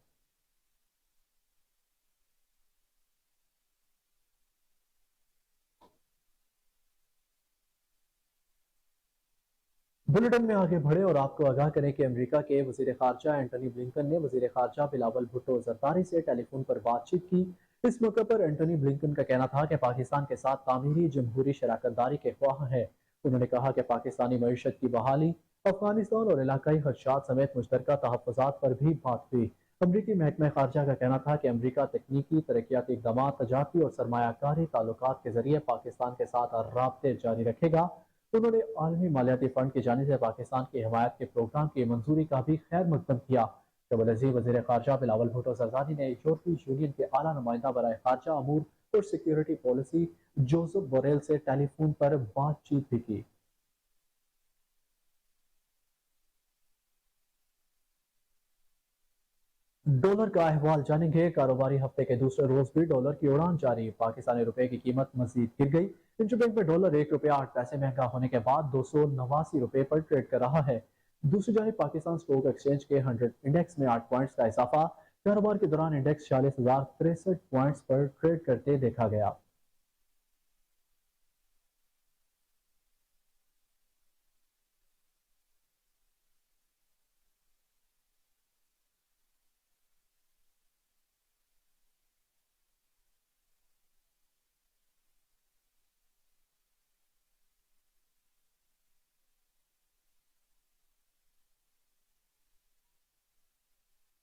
बुलेटिन में आगे बढ़े और आपको आगाह करें कि अमेरिका के वजीर खारजा एंटनी ब्लिंकन ने वजीर खारजा बिलावल भुट्टो जरदारी से टेलीफोन पर बातचीत की। इस मौके पर एंटनी ब्लिंकन का कहना था कि पाकिस्तान के साथ तामीरी जमहूरी शराकतदारी के ख्वाह है। उन्होंने कहा कि पाकिस्तानी मईशत की बहाली, अफगानिस्तान और इलाकाई खदशात समेत मुश्तरका तहफ़्फ़ुज़ात पर भी बात हुई। अमरीकी महकमा खारजा का कहना था कि अमरीका तकनीकी, तरक्याती इक़दाम, तजारती और सरमायाकारी ताल्लुकात के जरिए पाकिस्तान के साथ राब्ते जारी रखेगा। उन्होंने आलमी मालियाती फंड की जानिब से पाकिस्तान की हिमायत के प्रोग्राम की मंजूरी का भी खैर मकदम किया। जबल अजीज वज़ीर खारजा बिलावल भुट्टो जरदारी ने यूरोपीय यूनियन के आला नुमाइंदा बराए खारजा अमूर और सिक्योरिटी पॉलिसी जोसेफ बोरेल से टेलीफोन पर बातचीत भी की। डॉलर का अहवाल जानेंगे। कारोबारी हफ्ते के दूसरे रोज भी डॉलर की उड़ान जारी। पाकिस्तानी रुपए की कीमत मजीद गिर गई। इंटरबैंक में डॉलर ₹1.08 महंगा होने के बाद ₹289 पर ट्रेड कर रहा है। दूसरी जानिब पाकिस्तान स्टॉक एक्सचेंज के 100 इंडेक्स में 8 पॉइंट्स का इजाफा। कारोबार के दौरान इंडेक्स 46,063 पॉइंट्स पर ट्रेड करते देखा गया।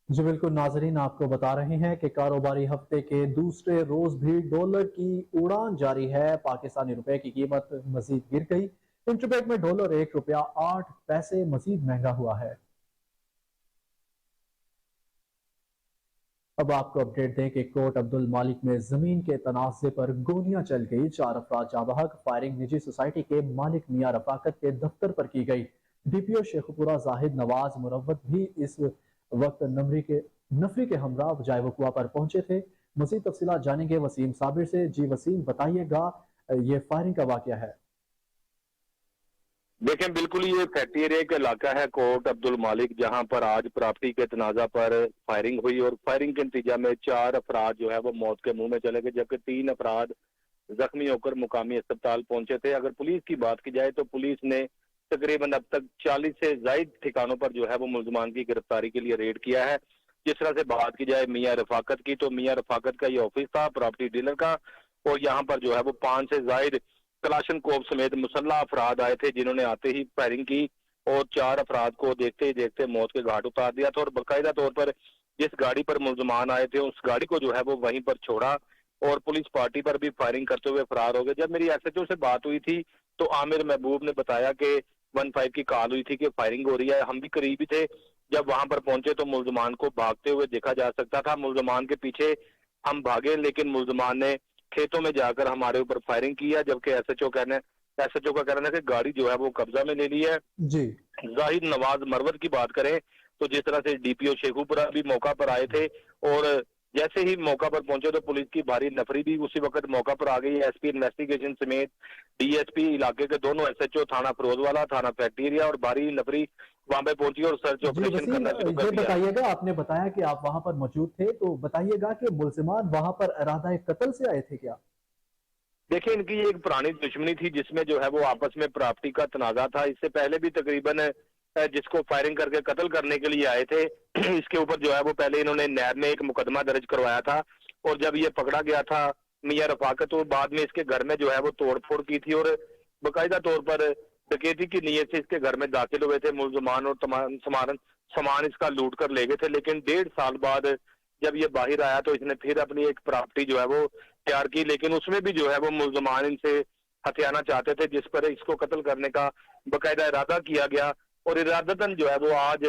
जी बिल्कुल नाजरीन, आपको बता रहे हैं कि कारोबारी हफ्ते के दूसरे रोज भी डॉलर की उड़ान जारी है। पाकिस्तानी रुपए की कीमत मजीद गिर गई। इंटरबैंक में डॉलर ₹1.08 मजीद महंगा हुआ है। अब आपको अपडेट दें कि कोट अब्दुल मालिक में जमीन के तनाज़े पर गोलियां चल गई। 4 अफराद जाँ बहक। फायरिंग निजी सोसाइटी के मालिक मियां रफाकत के दफ्तर पर की गई। DPO शेखपुरा जाहिद नवाज मुरवत भी इस वक्त नफरी के हमरा जाय वकुआ पर पहुंचे थे। मज़ीद तफसीलात जानेंगे वसीम साबिर से। जी वसीम, बताइएगा ये फायरिंग का वाकया है। देखें, बिल्कुल ये फैक्ट्री एरिया का इलाका है कोट अब्दुल मालिक, जहां पर आज प्रॉपर्टी के तनाजा पर फायरिंग हुई और फायरिंग के नतीजा में 4 अफराद जो है वो मौत के मुंह में चले गए, जबकि 3 अफराद जख्मी होकर मुकामी अस्पताल पहुंचे थे। अगर पुलिस की बात की जाए तो पुलिस ने तकरीबन अब तक 40 से ज्यादा ठिकानों पर जो है वो मुलजमान की गिरफ्तारी के लिए रेड किया है। जिस तरह से बात की जाए मियां रफाकत की, तो मियां रफाकत का ये ऑफिस था प्रॉपर्टी डीलर का, और यहाँ पर जो है वो 5 से ज्यादा कलाशनकोव समेत मुसल्ला अफराद आए थे, जिन्होंने आते ही फायरिंग की और 4 अफराद को देखते ही देखते मौत के घाट उतार दिया था। और बाकायदा तौर पर जिस गाड़ी पर मुलजमान आए थे उस गाड़ी को जो है वो वहीं पर छोड़ा और पुलिस पार्टी पर भी फायरिंग करते हुए फरार हो गए। जब मेरी SHO से बात हुई थी तो आमिर महबूब ने बताया कि 15 की कॉल हुई थी कि फायरिंग हो रही है। हम भी करीब ही थे, जब वहां पर पहुंचे तो मुलजमान को भागते हुए देखा जा सकता था। मुलजमान के पीछे हम भागे, लेकिन मुलजमान ने खेतों में जाकर हमारे ऊपर फायरिंग किया, जबकि SHO का कहना है कि गाड़ी जो है वो कब्जा में ले ली है। जी जाहिद नवाज मरवत की बात करें तो जिस तरह से DPO शेखुपुरा भी मौका पर आए थे और जैसे ही मौका पर पहुंचे तो पुलिस की भारी नफरी भी उसी वक्त मौका पर आ गई। SP इन्वेस्टिगेशन समेत DSP इलाके के दोनों SHO थाना फरोजवाला, थाना फैक्ट्री एरिया और भारी नफरी वहां पे पहुंची और सर्च जी ऑपरेशन वसीम, करना शुरू ये कर दिया। बताइएगा, आपने बताया कि आप वहां पर मौजूद थे, तो बताइएगा कि मुलजिमान वहां पर इरादा कत्ल से आए थे क्या? देखिए, इनकी एक पुरानी दुश्मनी थी जिसमें जो है वो आपस में प्रॉपर्टी का तनाजा था। इससे पहले भी तकरीबन जिसको फायरिंग करके कत्ल करने के लिए आए थे इसके ऊपर जो है वो पहले इन्होंने नैब में एक मुकदमा दर्ज करवाया था, और जब ये पकड़ा गया था मियां रफाकत, तो बाद में इसके घर में जो है वो तोड़फोड़ की थी और बाकायदा तौर पर डकैती की नीयत से इसके घर में दाखिल हुए थे मुलजमान और तमाम सामान इसका लूट कर ले गए थे। लेकिन 1.5 साल बाद जब ये बाहर आया तो इसने फिर अपनी एक प्रॉपर्टी जो है वो तैयार की, लेकिन उसमें भी जो है वो मुलजमान इनसे हथियाना चाहते थे, जिस पर इसको कत्ल करने का बाकायदा इरादा किया गया और इरादतन जो है वो आज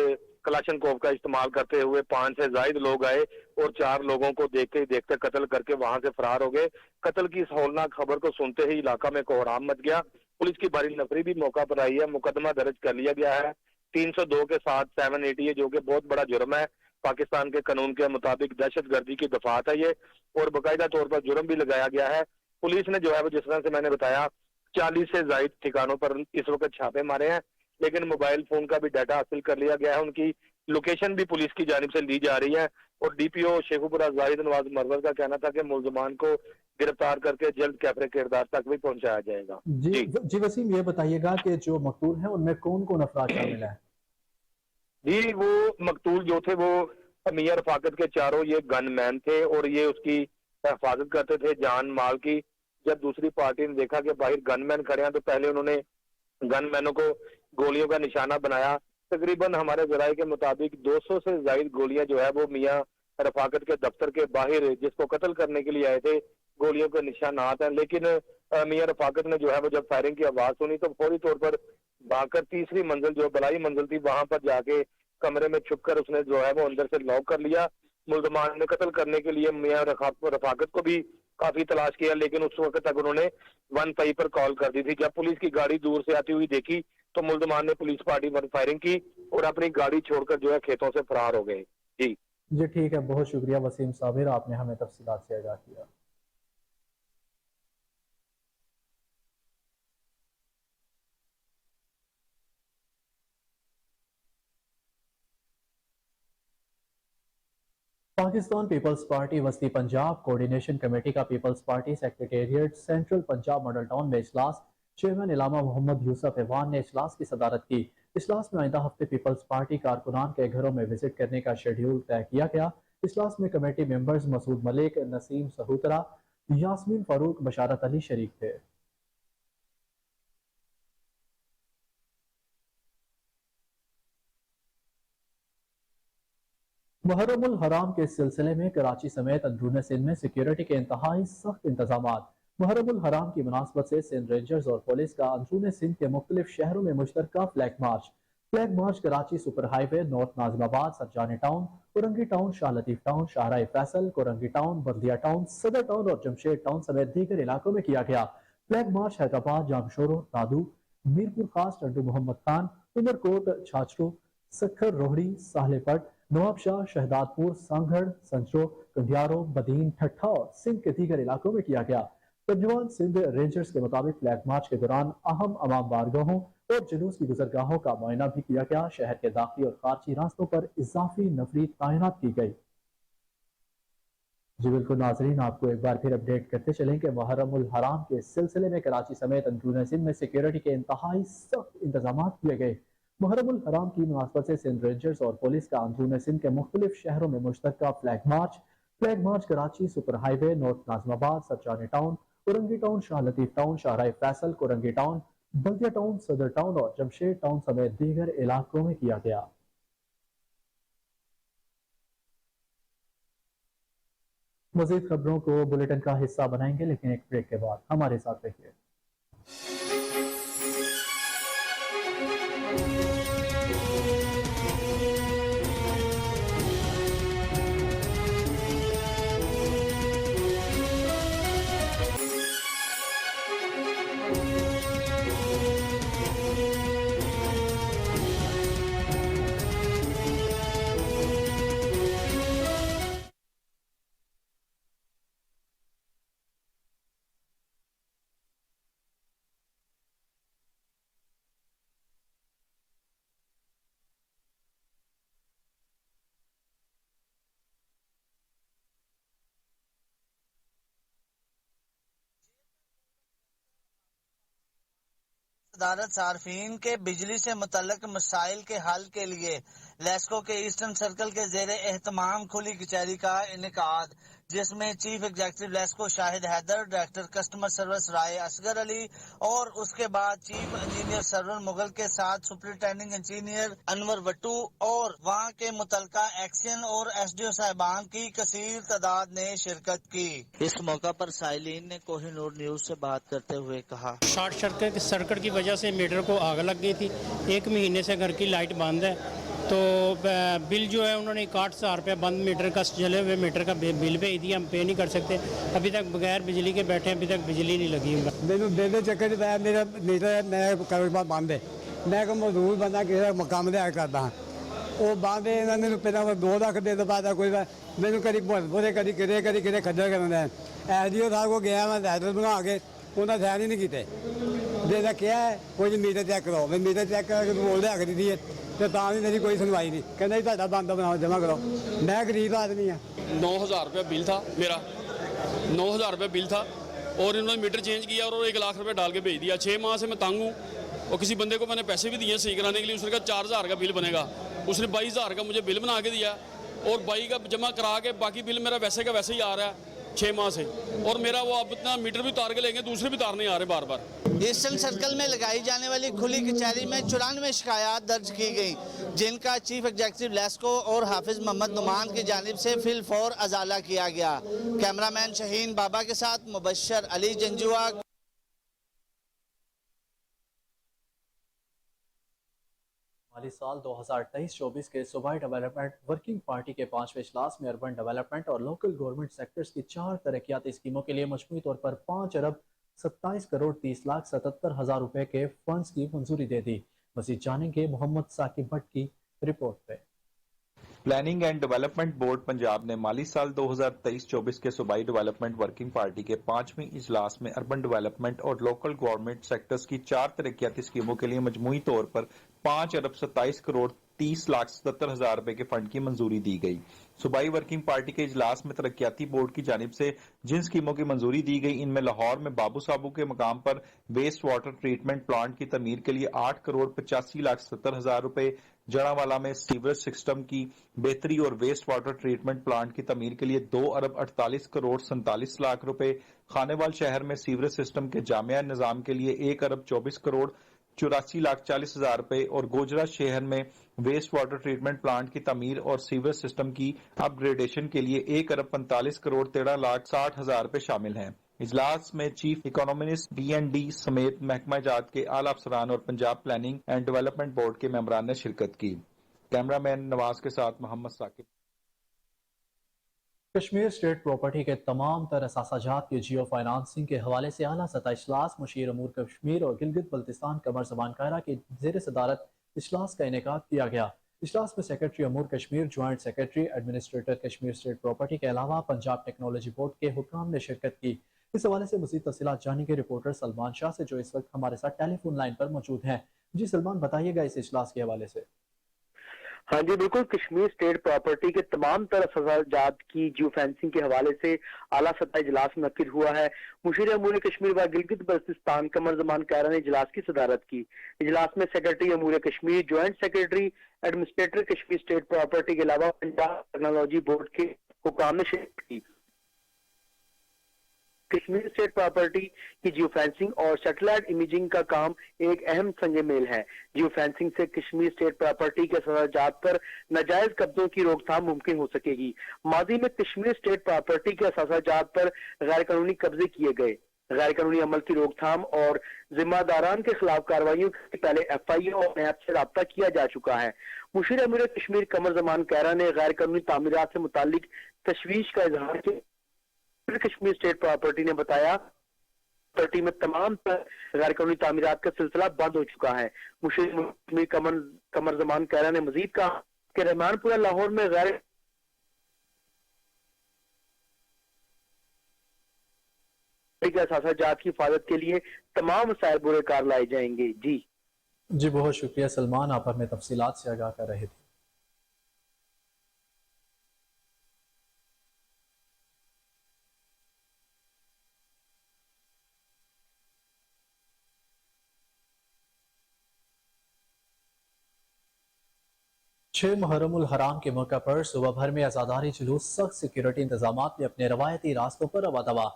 कलाशनकोव का इस्तेमाल करते हुए 5 से ज्यादा लोग आए और 4 लोगों को देखते ही देखते कत्ल करके वहां से फरार हो गए। कत्ल की इस हौलनाक खबर को सुनते ही इलाका में कोहराम मच गया। पुलिस की भारी नफरी भी मौका पर आई है। मुकदमा दर्ज कर लिया गया है 302 के साथ 780, जो कि बहुत बड़ा जुर्म है। पाकिस्तान के कानून के मुताबिक दहशतगर्दी की दफात है ये, और बाकायदा तौर पर जुर्म भी लगाया गया है। पुलिस ने जो है वो जिस तरह से मैंने बताया 40 से ज्यादा ठिकानों पर इस वक्त छापे मारे हैं, लेकिन मोबाइल फोन का भी डाटा हासिल कर लिया गया है। उनकी लोकेशन भी पुलिस की जानिब से ली जा रही है और DPO शेखुपुरा जाहिद नवाज मरवत का कहना था कि मुलजमान को गिरफ्तार करके जल्द कैफरे किरदार तक भी पहुंचाया जाएगा। जी वसीम, ये बताइएगा कि जो मकतूल हैं उनमें कौन कौन अफराद शामिल हैं? जी, वो मकतूल जो थे वो मियां रफाकत के चारों ये गनमैन थे और ये उसकी हिफाजत करते थे जान माल की। जब दूसरी पार्टी ने देखा कि बाहर गनमैन खड़े हैं तो पहले उन्होंने गनमैनों को गोलियों का निशाना बनाया। तकरीबन हमारे जराये के मुताबिक 200 से ज्यादा गोलियां जो है वो मियां रफाकत के दफ्तर के बाहर जिसको कत्ल करने के लिए आए थे गोलियों के निशानात हैं। लेकिन मियां रफाकत ने जो है वो जब फायरिंग की आवाज सुनी तो फौरी तौर पर भागकर तीसरी मंजिल जो बलाई मंजिल थी वहां पर जाके कमरे में छुपकर उसने जो है वो अंदर से लॉक कर लिया। मुलजमान ने कत्ल करने के लिए मियां रफाकत को भी काफी तलाश किया, लेकिन उस वक्त तक उन्होंने 15 पर कॉल कर दी थी। जब पुलिस की गाड़ी दूर से आती हुई देखी तो मुलजमान ने पुलिस पार्टी पर फायरिंग की और अपनी गाड़ी छोड़कर जो है खेतों से फरार हो गए। जी जी ठीक है, बहुत शुक्रिया वसीम साबिर, आपने हमें तफसीलात से आगाह किया। पाकिस्तान पीपल्स पार्टी वस्ती पंजाब कोऑर्डिनेशन कमेटी का People's Party secretariat central Punjab Model Town में इजलास, चेयरमैन इलामा मोहम्मद यूसुफ एवान ने इजलास की सदारत की। इजलास में आइंदा हफ्ते पीपल्स पार्टी कारकुनान के घरों में विजिट करने का शेड्यूल तय किया गया। इजलास में कमेटी मेंबर्स मसूद मलिक, नसीम सहूतरा, यास्मीन फारूक, बशारत अली शरीक थे। मुहर्रमुल हराम के सिलसिले में कराची समेत अंदरून सिंध में सिक्योरिटी के इंतहाई सख्त इंतजाम। मुहर्रमुल हराम की मुनासबत से सिंध रेंजर्स और पुलिस का अंदरून सिंध के मुख्तलिफ शहरों में मुश्तरका flag march Karachi super highway, north Nazimabad, Surjani town, Korangi town, Shah Latif town, Shahrah Faisal, Korangi town, Baldia town, Saddar town और जमशेद टाउन समेत दीगर इलाकों में किया गया। फ्लैग मार्च हैदराबाद, जामशोरो, दादू, मीरपुर खास, टंडू मोहम्मद खान, उमरकोट, छाछरू, सखर, रोहड़ी, साहलेपट, नवाबशाह, शहदादपुर, सांगड़, संचरो, कंडियारो, बदीन, ठट्ठा और सिंध के दीगर इलाकों में किया गया। तर्जुमान सिंध रेंजर्स के मुताबिक फ्लैग मार्च के दौरान अहम अवाम बारगाहों और जुलूस की गुजरगाहों का मुआयना भी किया गया। शहर के दाखिली और खारजी रास्तों पर इजाफी नफरी तैनात की गई। जी बिल्कुल नाजरीन, आपको एक बार फिर अपडेट करते चलें कि मुहर्रमुल हराम के सिलसिले में कराची समेत अंदरून सिंध में सिक्योरिटी के इंतहाई सख्त इंतजाम किए गए। मुहर्रमुल हराम की मुनासबत से सिंध रेंजर्स और पुलिस का अंदरून सिंध के मुख्तलिफ शहरों में मुश्तरका flag march Karachi super highway, north Nazimabad, Surjani town, Korangi town, Shah Latif town, Shahrah Faisal, Korangi town, Baldia town, Saddar town और जमशेद टाउन समेत दीगर इलाकों में किया गया। मजीद खबरों को बुलेटिन का हिस्सा बनाएंगे, लेकिन एक ब्रेक के बाद। हमारे साथ रहिए। अदालत सार्फिन के बिजली से मुतल्लक मसाइल के हल के लिए लेस्को के ईस्टर्न सर्कल के जेर एहतमाम खुली कचहरी का इनेकाद, जिसमें chief executive LESCO Shahid Haider, director customer service Rai Asghar Ali और उसके बाद चीफ इंजीनियर सरवर मुगल के साथ सुपरिटेंडिंग इंजीनियर अनवर वट्टू और वहां के मुतलका एक्शन और एसडीओ साहिबान की कसीर तादाद ने शिरकत की। इस मौका पर साइलिन ने कोहिनूर न्यूज से बात करते हुए कहा, शॉर्ट सर्किट की वजह से मीटर को आग लग गई थी। 1 महीने से घर की लाइट बंद है, तो बिल जो है उन्होंने 61,000 रुपये बंद मीटर का, जले हुए मीटर का बिल भेज दिया। हम पे नहीं कर सकते, अभी तक बगैर बिजली के बैठे हैं, अभी तक बिजली नहीं लगी। मैंने बिल के चक्कर मेरा मीटर मैं कारोबार बंद है। मैं एक मजदूर बंदा किसी काम लिया करता हाँ, वो बंद है। इन्होंने पहले 2 लाख दे पाता कोई मैंने कभी बोले कभी किरे खज्जल करना है। एसडीओ साहब को गया मैं लाइटर बना के उन्हें ध्यान ही नहीं किए। जेदा क्या है कोई मीटर चेक करो, मैं मीटर चेक करके बोल लिया करी दी तो भी मेरी कोई सुनवाई नहीं, कहना जी बंद बनाओ जमा करो। मैं गरीब आदमी हाँ। 9,000 रुपये बिल था मेरा, 9,000 रुपये बिल था और इन्होंने मीटर चेंज किया और 1 लाख रुपये डाल के भेज दिया। 6 माह से मैं तंग हूँ और किसी बंदे को मैंने पैसे भी दिए सही कराने के लिए। उसने कहा 4,000 का बिल बनेगा, उसने 22,000 का मुझे बिल बना के दिया और 22 का जमा करा के बाकी बिल मेरा वैसे का वैसे ही आ रहा है 6 माह से। और मेरा वो अब इतना मीटर भी उतार के लेंगे, दूसरे भी उतारने आ रहे बार बार। ईस्टर्न सर्कल में लगाई जाने वाली खुली कचहरी में 94 शिकायत दर्ज की गई, जिनका चीफ एग्जीक्यूटिव लेस्को और हाफिज मोहम्मद नुमान की जानिब से फिलफौर अजाला किया गया। कैमरामैन शहीन बाबा के साथ मुबशर अली जंजुआ। माली साल 2023-24 के सूबाई डेवलपमेंट वर्किंग पार्टी के 5वें इजलास में अर्बन डेवलपमेंट और लोकल गवर्नमेंट सेक्टर्स की 4 तरक्याती स्कीमों के लिए मजमूई तौर पर 5 अरब 27 करोड़ 30 लाख 77 हजार रुपए के फंड्स की मंजूरी दे दी। मजीद जानेंगे मोहम्मद साकिब भट्ट की रिपोर्ट पे। Planning and development board Punjab نے مالی سال 2023-24 کے صوبائی ڈیولپمنٹ ورکنگ پارٹی کے 5ویں اجلاس میں اربن ڈیولپمنٹ اور لوکل گورنمنٹ سیکٹرز کی 4 ترقیاتی اسکیموں کے لیے مجموعی طور پر 5,27,30,77,000 روپے کے فنڈ کی منظوری دی گئی۔ صوبائی ورکنگ پارٹی کے اجلاس میں ترقیاتی بورڈ کی جانب سے جن اسکیموں کی منظوری دی گئی، ان میں لاہور میں بابو صابو کے مقام پر ویسٹ واٹر ٹریٹمنٹ پلانٹ کی تعمیر کے لیے 8,85,70,000 روپے، جڑاوالا میں سیوریج سسٹم کی بہتری اور ویسٹ واٹر ٹریٹمنٹ پلانٹ کی تعمیر کے لیے 2,48,47,00,000 روپے، خانے وال شہر میں سیوریج سسٹم کے جامع نظام کے لیے 1,24,84,40,000 روپے اور گوجرا شہر میں ویسٹ واٹر ٹریٹمنٹ پلانٹ کی تعمیر اور سیوریج سسٹم کی اپ گریڈیشن کے لیے 1,45,13,60,000 روپے شامل ہیں۔ اجلاس میں چیف اکانومسٹ DND سمیت محکمہ جات کے اعلی افسران اور Punjab planning and development board کے ممبران نے شرکت کی۔ کیمرہ مین نواز کے ساتھ محمد ثاقب۔ کشمیر اسٹیٹ پراپرٹی کے تمام تر اثاثہ جات کی جیو فائنانسنگ کے حوالے سے اعلیٰ سطح اجلاس مشیر امور کشمیر اور گلگت بلتستان قمر زمان کائرہ کی زیر صدارت اجلاس کا انعقاد کیا گیا۔ اجلاس میں سیکرٹری امور Kashmir, joint secretary administrator Kashmir state property کے علاوہ پنجاب ٹیکنالوجی بورڈ کے حکام نے شرکت کی۔ اس حوالے سے مزید تفصیلات جانیں گے رپورٹر سلمان شاہ سے، جو اس وقت ہمارے ساتھ ٹیلی فون لائن پر موجود ہیں۔ جی سلمان، بتائیے گا اس اجلاس کے حوالے سے۔ ہاں جی بالکل، کشمیر اسٹیٹ پراپرٹی کے تمام تر اثاثہ جات کی جیو فینسنگ کے حوالے سے اعلیٰ سطح اجلاس منعقد ہوا ہے۔ مشیر امور کشمیر و گلگت بلتستان قمر زمان کائرہ نے اجلاس کی صدارت کی۔ اجلاس میں سیکرٹری امور Kashmir, joint secretary administrator Kashmir state property کے علاوہ پنجاب ٹیکنالوجی بورڈ کے حکام نے شرکت کی۔ کشمیر اسٹیٹ پراپرٹی کی جیو فینسنگ اور سیٹلائٹ امیجنگ کا کام ایک اہم سنگ میل ہے۔ جیو فینسنگ سے کشمیر اسٹیٹ پراپرٹی کے اثاثہ جات پر ناجائز قبضوں کی روک تھام ممکن ہو سکے گی۔ ماضی میں کشمیر اسٹیٹ پراپرٹی کے اثاثہ جات پر غیر قانونی قبضے کیے گئے۔ غیر قانونی عمل کی روک تھام اور ذمہ داران کے خلاف کارروائیوں کے پہلے FIO اور نیب سے رابطہ کیا جا چکا ہے۔ مشیر امور کشمیر قمر زمان کائرہ نے غیر قانونی تعمیرات سے متعلق تشویش کا اظہار کیا۔ کشمیر اسٹیٹ پراپرٹی نے بتایا پراپرٹی میں تمام غیر قانونی تعمیرات کا سلسلہ بند ہو چکا ہے۔ مشیر قمر زمان کائرہ نے مزید کہا کہ رحمان پورہ لاہور میں غیر کے اثاثہ جات کی حفاظت کے لیے تمام وسائل برے کار لائے جائیں گے۔ جی بہت شکریہ سلمان، آپ ہمیں تفصیلات سے آگاہ کر رہے تھے۔ محرم الحرام کے موقع پر صبح بھر میں عزاداری جلوس سخت سیکیورٹی انتظامات میں اپنے روایتی راستوں پر رواں دواں۔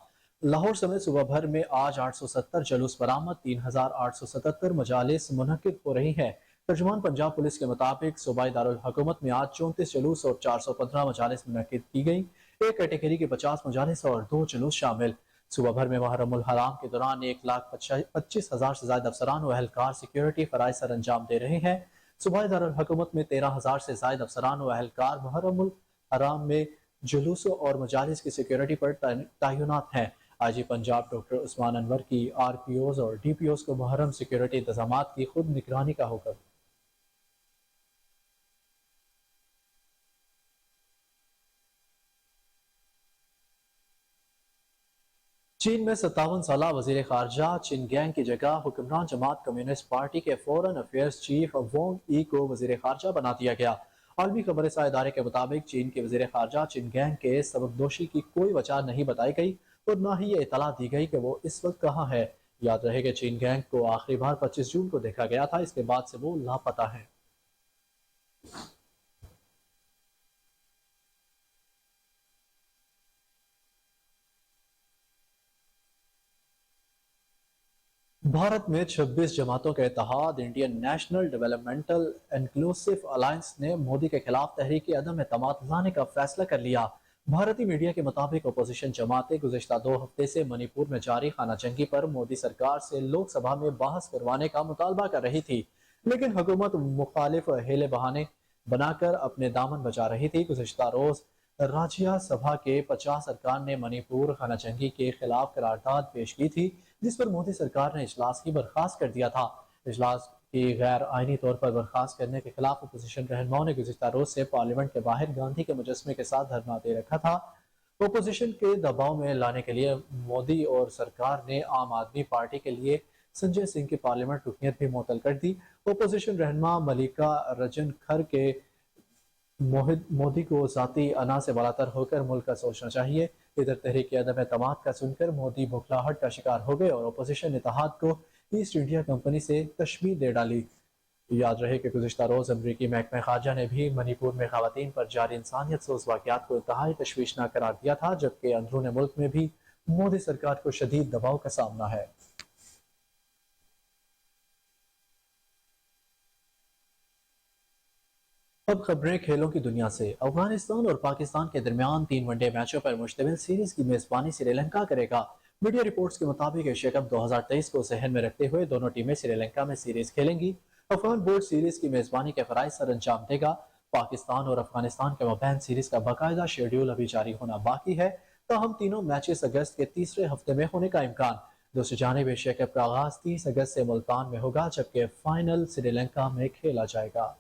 لاہور سمیت صبح بھر میں آج 870 جلوس برآمد، 3877 مجالس منعقد ہو رہی ہیں۔ ترجمان پنجاب پولیس کے مطابق صوبائی دارالحکومت میں آج 34 جلوس اور 415 مجالس منعقد کی گئی۔ ایک کیٹیگری کے 50 مجالس اور 2 جلوس شامل۔ صبح بھر میں محرم الحرام کے دوران 1,25,000 سے زائد افسران و اہلکار سیکیورٹی فرائض سر انجام دے رہے ہیں۔ صوبائی دارالحکومت میں 13,000 سے زائد افسران و اہلکار محرم الحرام میں جلوسوں اور مجالس کی سیکیورٹی پر تعینات ہیں۔ IG پنجاب ڈاکٹر عثمان انور کی RPOs اور DPOs کو محرم سیکیورٹی انتظامات کی خود نگرانی کا حکم۔ چین میں 57 سالہ وزیر خارجہ چین گینگ کی جگہ حکمران جماعت کمیونسٹ پارٹی کے فورن افیئرز چیف وونگ ای کو وزیر خارجہ بنا دیا گیا۔ عالمی خبر رساں ادارے کے مطابق چین کے وزیر خارجہ چین گینگ کے سبکدوشی کی کوئی وجہ نہیں بتائی گئی اور نہ ہی یہ اطلاع دی گئی کہ وہ اس وقت کہاں ہے۔ یاد رہے کہ چین گینگ کو آخری بار 25 جون کو دیکھا گیا تھا، اس کے بعد سے وہ لاپتہ ہے۔ بھارت میں 26 جماعتوں کے اتحاد Indian national developmental inclusive alliance نے مودی کے خلاف تحریک عدم اعتماد لانے کا فیصلہ کر لیا۔ بھارتی میڈیا کے مطابق اپوزیشن جماعتیں گزشتہ 2 ہفتے سے منی پور میں جاری خانہ جنگی پر مودی سرکار سے لوک سبھا میں بحث کروانے کا مطالبہ کر رہی تھی، لیکن حکومت مخالف ہیلے بہانے بنا کر اپنے دامن بچا رہی تھی۔ گزشتہ روز راجیہ سبھا کے 50 ارکان نے منی پور خانہ جنگی کے خلاف قرارداد پیش کی تھی، جس پر مودی سرکار نے اجلاس کی برخاست کر دیا تھا۔ اجلاس की गैर आइनी तौर पर बर्खास्त करने के खिलाफ अपोजिशन रहनुमाओं ने गुज़िश्ता रोज से पार्लियामेंट के बाहर गांधी के मुजस्मे के साथ धरना दे रखा था। अपोजिशन के दबाव में लाने के लिए मोदी और सरकार ने आम आदमी पार्टी के लिए संजय सिंह की पार्लियामेंट रुकनीत भी मुअत्तल कर दी। अपोजिशन रहनुमा मलिका रजन खर के मोदी को ज़ाती अना से बलातर होकर मुल्क का सोचना चाहिए। इधर तहरीक अदम एतमाद का सुनकर मोदी बुखलाहट का शिकार हो गए और अपोजिशन इत्तेहाद को ईस्ट इंडिया कंपनी से तशमीह दे डाली। याद रहे कि गुज़िश्ता रोज अमरीकी महकमा खारजा ने भी मणिपुर में खवातीन पर जारी इंसानियत सोज वाक़यात को इंतहाई तशवीशनाक करार दिया था, जबकि अंदरून मुल्क में भी मोदी सरकार को शदीद दबाव का सामना है। अब खबरें खेलों की दुनिया से। अफगानिस्तान और पाकिस्तान के दरमियान 3 वनडे मैचों पर मुश्तमिल सीरीज की मेजबानी श्रीलंका करेगा। मीडिया रिपोर्ट्स के मुताबिक एशिया कप 2023 को जहन में रखते हुए दोनों टीमें श्रीलंका में सीरीज खेलेंगी। अफगान बोर्ड सीरीज की मेजबानी के फराइज सर अंजाम देगा। पाकिस्तान और अफगानिस्तान के मबैन सीरीज का बाकायदा शेड्यूल अभी जारी होना बाकी है, ताहम तीनों मैचेस अगस्त के तीसरे हफ्ते में होने का इम्कान। दूसरी जानिब एशिया कप का आगाज 30 अगस्त से मुल्तान में होगा, जबकि फाइनल श्रीलंका में खेला जाएगा।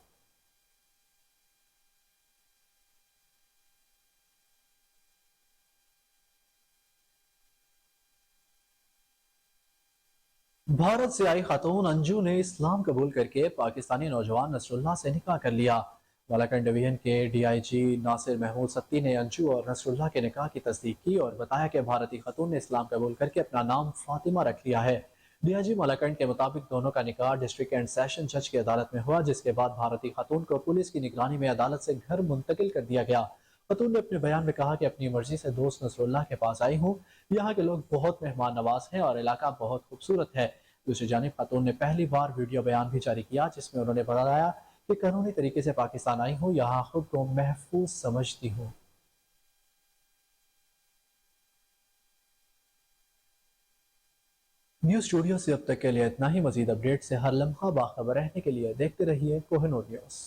भारत से आई खातून अंजू ने इस्लाम कबूल करके पाकिस्तानी नौजवान नसरुल्लाह से निकाह कर लिया। बालाकंड डिवीजन के DIG नासिर महमूद सत्ती ने अंजू और नसरुल्लाह के निकाह की तस्दीक की और बताया कि भारतीय खातून ने इस्लाम कबूल करके अपना नाम फातिमा रख लिया है। DIG बालाकंड के मुताबिक दोनों का निकाह डिस्ट्रिक्ट एंड सेशन जज की अदालत में हुआ, जिसके बाद भारतीय खातून को पुलिस की निगरानी में अदालत से घर मुंतकिल कर दिया गया। खातून ने अपने बयान में कहा कि अपनी मर्जी से दोस्त नसरुल्लाह के पास आई हूँ। यहाँ के लोग बहुत मेहमान नवाज हैं और इलाका बहुत खूबसूरत है। दूसरी जानिब खातून ने पहली बार वीडियो बयान भी जारी किया, जिसमें उन्होंने बताया कि कानूनी तरीके से पाकिस्तान आई हूँ, यहाँ खुद को महफूज समझती हूँ। न्यूज़ स्टूडियो से अब तक के लिए इतना ही। मजीद अपडेट से हर लम्हा बाखबर रहने के लिए देखते रहिए कोहिनूर न्यूज़।